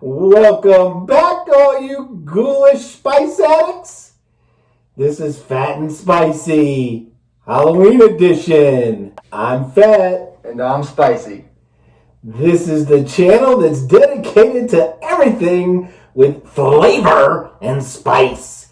Welcome back, all you ghoulish spice addicts. This is Fat and Spicy, Halloween edition. I'm Fat. And I'm Spicy. This is the channel that's dedicated to everything with flavor and spice.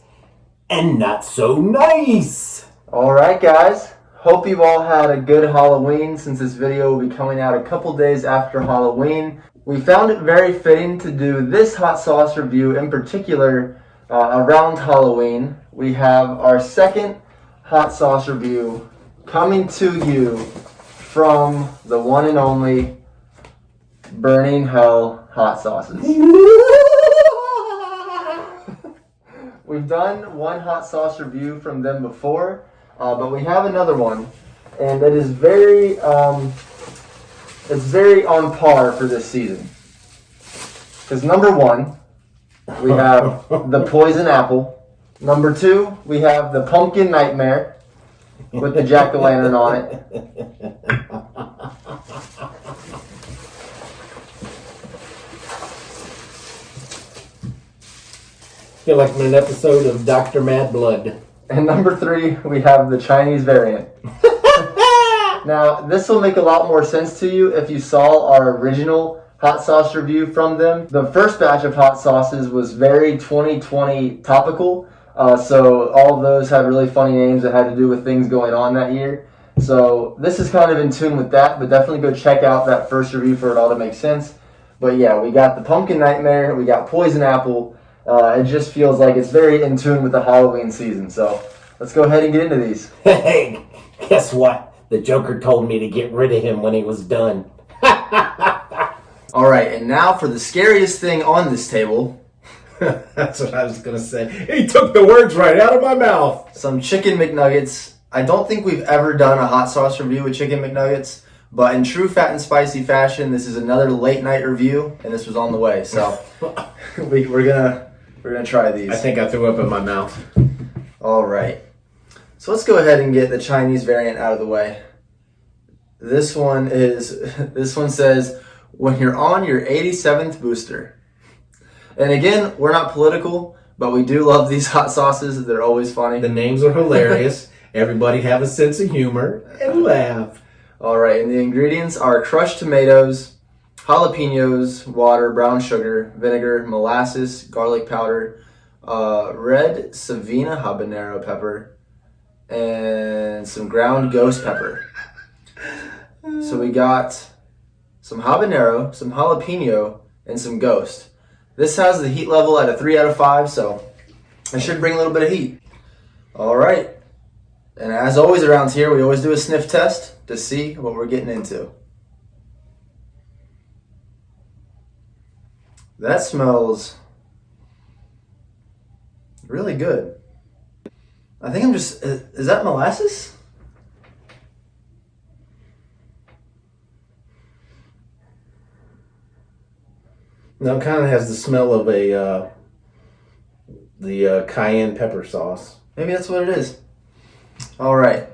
And not so nice. Alright guys, hope you've all had a good Halloween since this video will be coming out a couple days after Halloween. We found it very fitting to do this hot sauce review in particular around Halloween. We have our second hot sauce review coming to you from the one and only Burning Hell Hot Sauces. We've done one hot sauce review from them before, but we have another one, and it is very on par for this season. Because number one, we have the Poison Apple. Number two, we have the Pumpkin Nightmare with the jack-o'-lantern on it. I feel like I'm in an episode of Dr. Mad Blood. And number three, we have the Chinese variant. Now, this will make a lot more sense to you if you saw our original hot sauce review from them. The first batch of hot sauces was very 2020 topical. So all of those had really funny names that had to do with things going on that year. So this is kind of in tune with that, but definitely go check out that first review for it all to make sense. But yeah, we got the Pumpkin Nightmare, we got Poison Apple. It just feels like it's very in tune with the Halloween season. So let's go ahead and get into these. Hey, guess what? The Joker told me to get rid of him when he was done. Alright, and now for the scariest thing on this table. That's what I was going to say. He took the words right out of my mouth. Some Chicken McNuggets. I don't think we've ever done a hot sauce review with Chicken McNuggets, but in true Fat and Spicy fashion, this is another late night review, and this was on the way. So we're gonna try these. I think I threw up in my mouth. Alright. So let's go ahead and get the Chinese variant out of the way. This one says, when you're on your 87th booster. And again, we're not political, but we do love these hot sauces. They're always funny. The names are hilarious. Everybody have a sense of humor and laugh. Alright, and the ingredients are crushed tomatoes, jalapenos, water, brown sugar, vinegar, molasses, garlic powder, red Savina habanero pepper, and some ground ghost pepper. So we got some habanero, some jalapeno, and some ghost. This has the heat level at a 3 out of 5, so it should bring a little bit of heat. Alright, and as always around here, we always do a sniff test to see what we're getting into. That smells really good. I think is that molasses? No, it kind of has the smell of the cayenne pepper sauce. Maybe that's what it is. All right.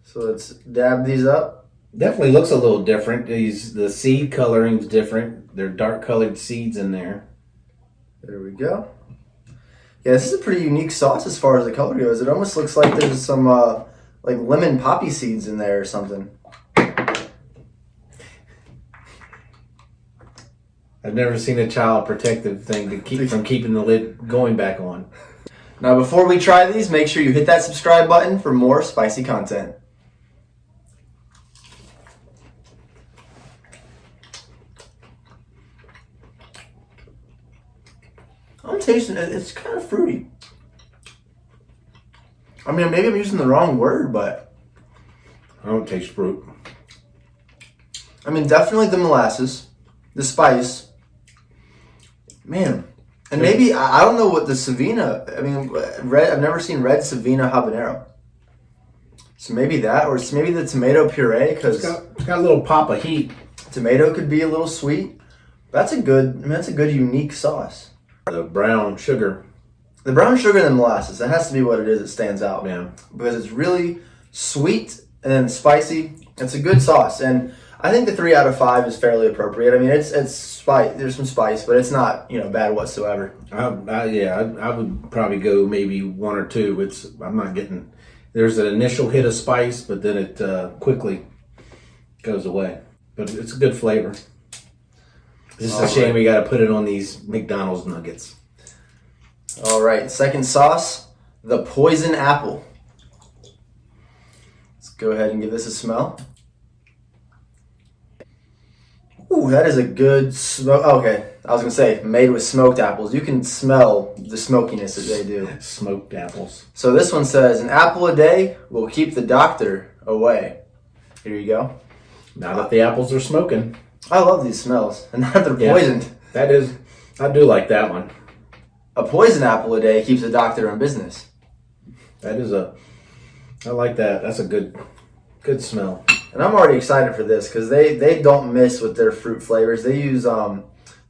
So let's dab these up. Definitely looks a little different. The seed coloring's different. They're dark colored seeds in there. There we go. Yeah, this is a pretty unique sauce as far as the color goes. It almost looks like there's some like lemon poppy seeds in there or something. I've never seen a child protective thing to keep from keeping the lid going back on. Now, before we try these, make sure you hit that subscribe button for more spicy content. I'm tasting it. It's kind of fruity. I mean, maybe I'm using the wrong word, but I don't taste fruit. I mean, definitely the molasses, the spice. Man, and maybe, I don't know what the Savina, I mean, I've never seen red Savina habanero. So maybe that, or maybe the tomato puree, because it's got a little pop of heat. Tomato could be a little sweet. That's a good, unique sauce. The brown sugar. The brown sugar and the molasses, that has to be what it is that stands out. Yeah. Because it's really sweet and then spicy, It's a good sauce, and I think the 3 out of 5 is fairly appropriate. I mean, it's spice. There's some spice, but it's not bad whatsoever. I would probably go maybe 1 or 2. I'm not getting. There's an initial hit of spice, but then it quickly goes away. But it's a good flavor. It's just a shame we got to put it on these McDonald's nuggets. All right, second sauce, the poison apple. Let's go ahead and give this a smell. Ooh, that is a good smoke. Okay, I was gonna say made with smoked apples. You can smell the smokiness that they do. Smoked apples. So this one says an apple a day will keep the doctor away. Here you go. Now that the apples are smoking. I love these smells, and now that they're poisoned. I do like that one. A poison apple a day keeps the doctor in business. I like that. That's a good smell. And I'm already excited for this because they don't miss with their fruit flavors. They use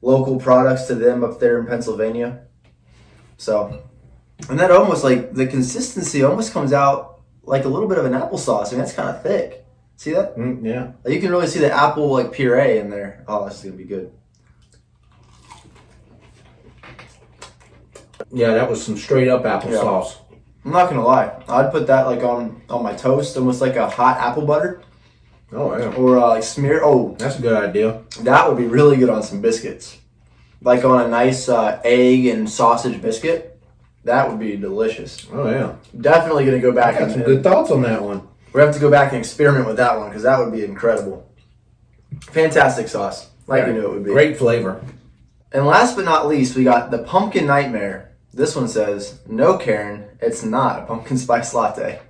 local products to them up there in Pennsylvania. So, and that almost like the consistency almost comes out like a little bit of an applesauce. I mean, that's kind of thick. See that? Yeah. Like you can really see the apple like puree in there. Oh, this is gonna be good. Yeah, that was some straight up applesauce. I'm not gonna lie. I'd put that like on my toast, almost like a hot apple butter. Oh yeah. Or like smear. Oh, That's a good idea. that would be really good on some biscuits. Like on a nice egg and sausage biscuit. That would be delicious. Oh yeah. Definitely gonna go back I got some good thoughts on that one. We have to go back and experiment with that one because that would be incredible. Fantastic sauce, like you knew it would be. Great flavor. And last but not least, we got the pumpkin nightmare. This one says, "No, Karen, it's not a pumpkin spice latte."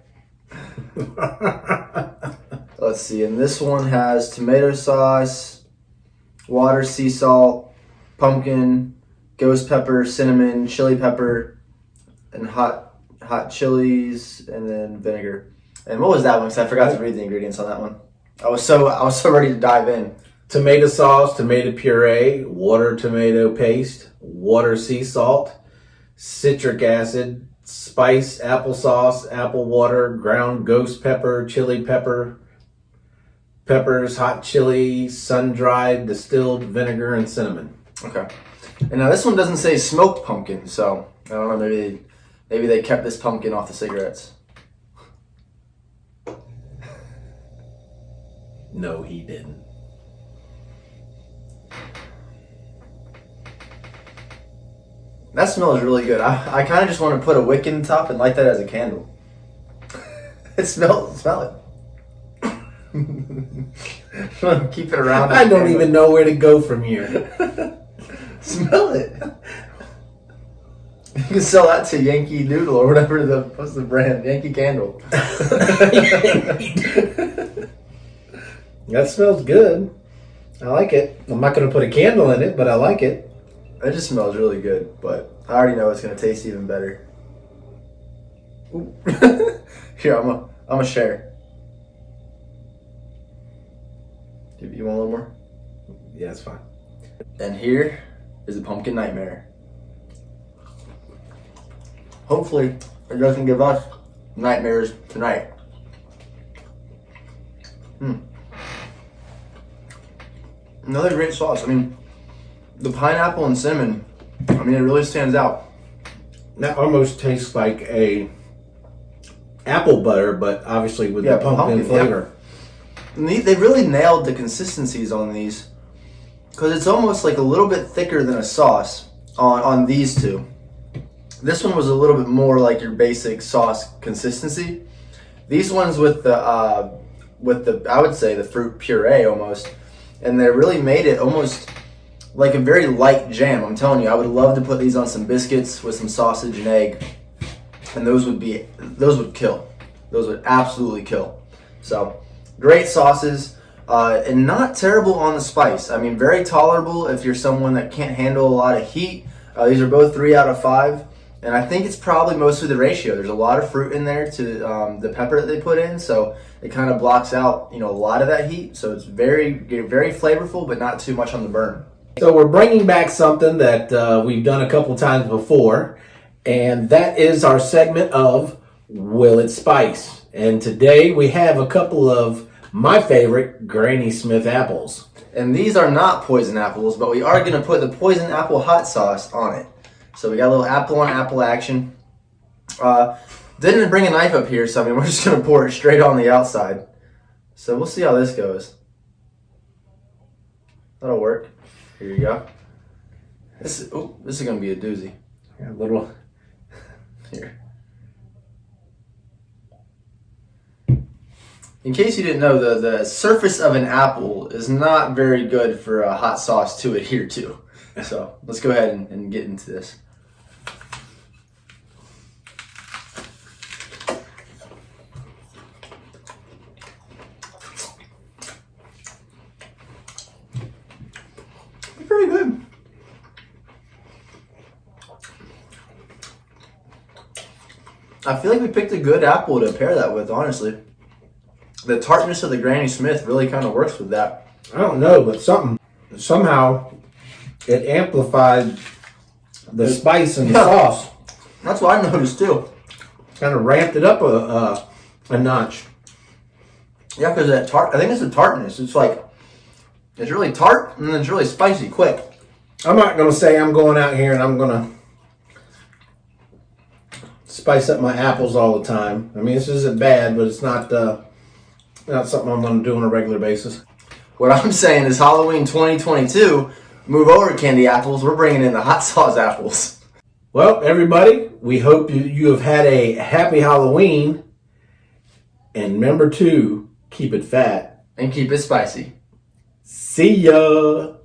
Let's see, and this one has tomato sauce, water, sea salt, pumpkin, ghost pepper, cinnamon, chili pepper, and hot chilies, and then vinegar. And what was that one? Because I forgot to read the ingredients on that one. I was so ready to dive in. Tomato sauce, tomato puree, water tomato paste, water sea salt, citric acid, spice, applesauce, apple water, ground ghost pepper, chili pepper, peppers, hot chili, sun-dried, distilled vinegar, and cinnamon. Okay. And now this one doesn't say smoked pumpkin, so I don't know. Maybe they kept this pumpkin off the cigarettes. No, he didn't. That smells really good. I kind of just want to put a wick in the top and light that as a candle. Smell it. Keep it around. I don't even know where to go from here. Smell it. You can sell that to Yankee Doodle or whatever what's the brand? Yankee Candle. That smells good. I like it. I'm not going to put a candle in it, but I like it. It just smells really good, but I already know it's going to taste even better. Ooh. Here, I'm gonna share. You want a little more? Yeah, it's fine. And here is a pumpkin nightmare. Hopefully, it doesn't give us nightmares tonight. Another great sauce. I mean, the pineapple and cinnamon, I mean, it really stands out. That almost tastes like a apple butter, but obviously with the pumpkin flavor. Yeah. And they really nailed the consistencies on these because it's almost like a little bit thicker than a sauce on these two. This one was a little bit more like your basic sauce consistency. These ones with the I would say the fruit puree almost, and they really made it almost like a very light jam. I'm telling you, I would love to put these on some biscuits with some sausage and egg, and those would kill. Those would absolutely kill. So great sauces, and not terrible on the spice. I mean, very tolerable if you're someone that can't handle a lot of heat. These are both 3 out of 5. And I think it's probably mostly the ratio. There's a lot of fruit in there to the pepper that they put in, so it kind of blocks out, a lot of that heat. So it's very, very flavorful, but not too much on the burn. So we're bringing back something that we've done a couple times before, and that is our segment of Will It Spice. And today we have a couple of my favorite, Granny Smith apples. And these are not poison apples, but we are going to put the poison apple hot sauce on it. So we got a little apple on apple action. Didn't bring a knife up here, so I mean we're just going to pour it straight on the outside. So we'll see how this goes. That'll work. Here you go. This is going to be a doozy. A little. Here. In case you didn't know, the surface of an apple is not very good for a hot sauce to adhere to. So let's go ahead and get into this. Pretty good. I feel like we picked a good apple to pair that with, honestly. The tartness of the Granny Smith really kind of works with that. I don't know, but somehow it amplified the spice in the sauce. That's what I noticed too. Kind of ramped it up a notch. Yeah, because that tart, I think it's the tartness. It's like, it's really tart and then it's really spicy quick. I'm not going to say I'm going out here and I'm going to spice up my apples all the time. I mean, this isn't bad, but it's not something I'm going to do on a regular basis. What I'm saying is Halloween 2022, move over candy apples. We're bringing in the hot sauce apples. Well, everybody, we hope you have had a happy Halloween. And remember to keep it fat And keep it spicy. See ya!